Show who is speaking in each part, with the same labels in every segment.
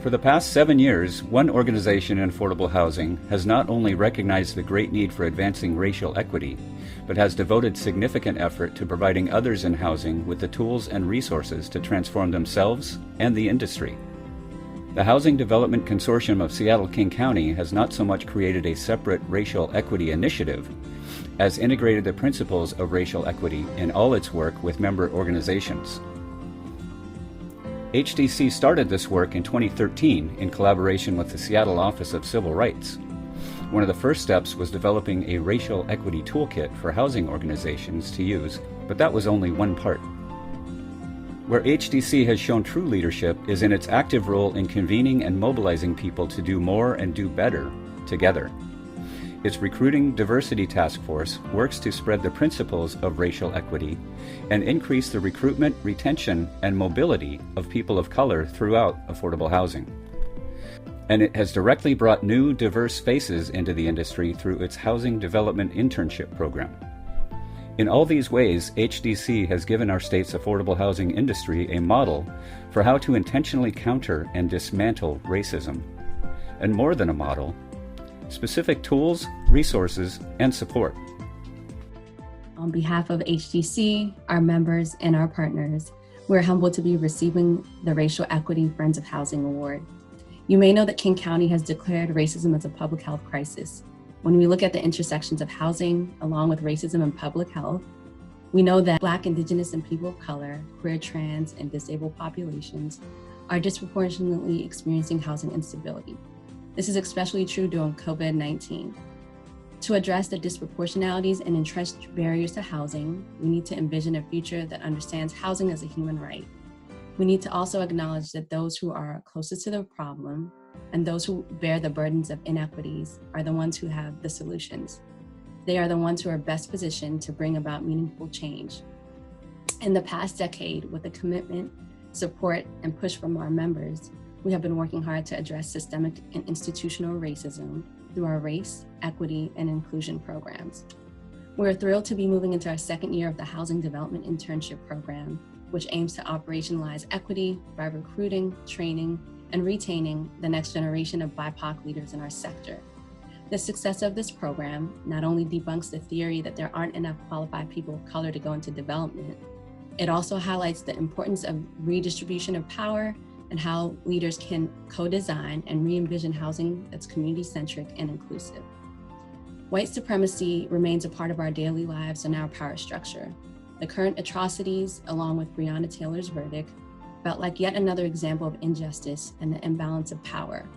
Speaker 1: For the past 7 years, one organization in affordable housing has not only recognized the great need for advancing racial equity, but has devoted significant effort to providing others in housing with the tools and resources to transform themselves and the industry. The Housing Development Consortium of Seattle-King County has not so much created a separate racial equity initiative as integrated the principles of racial equity in all its work with member organizations. HDC started this work in 2013 in collaboration with the Seattle Office of Civil Rights. One of the first steps was developing a racial equity toolkit for housing organizations to use, but that was only one part. Where HDC has shown true leadership is in its active role in convening and mobilizing people to do more and do better together. Its Recruiting Diversity Task Force works to spread the principles of racial equity and increase the recruitment, retention, and mobility of people of color throughout affordable housing. And it has directly brought new, diverse faces into the industry through its Housing Development Internship Program. In all these ways, HDC has given our state's affordable housing industry a model for how to intentionally counter and dismantle racism. And more than a model, specific tools, resources, and support.
Speaker 2: On behalf of HDC, our members, and our partners, we're humbled to be receiving the Racial Equity Friends of Housing Award. You may know that King County has declared racism as a public health crisis. When we look at the intersections of housing, along with racism and public health, we know that Black, Indigenous, and people of color, queer, trans, and disabled populations are disproportionately experiencing housing instability. This is especially true during COVID-19. To address the disproportionalities and entrenched barriers to housing, we need to envision a future that understands housing as a human right. We need to also acknowledge that those who are closest to the problem and those who bear the burdens of inequities are the ones who have the solutions. They are the ones who are best positioned to bring about meaningful change. In the past decade, with the commitment, support, and push from our members, we have been working hard to address systemic and institutional racism through our race, equity, and inclusion programs. We're thrilled to be moving into our second year of the Housing Development Internship Program, which aims to operationalize equity by recruiting, training, and retaining the next generation of BIPOC leaders in our sector. The success of this program not only debunks the theory that there aren't enough qualified people of color to go into development, it also highlights the importance of redistribution of power and how leaders can co-design and re-envision housing that's community-centric and inclusive. White supremacy remains a part of our daily lives and our power structure. The current atrocities, along with Breonna Taylor's verdict, felt like yet another example of injustice and the imbalance of power.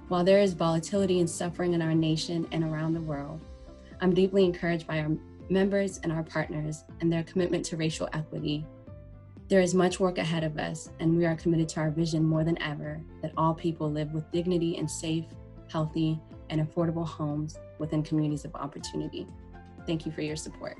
Speaker 2: While there is volatility and suffering in our nation and around the world, I'm deeply encouraged by our members and our partners and their commitment to racial equity. There is much work ahead of us, and we are committed to our vision more than ever that all people live with dignity in safe, healthy, and affordable homes within communities of opportunity. Thank you for your support.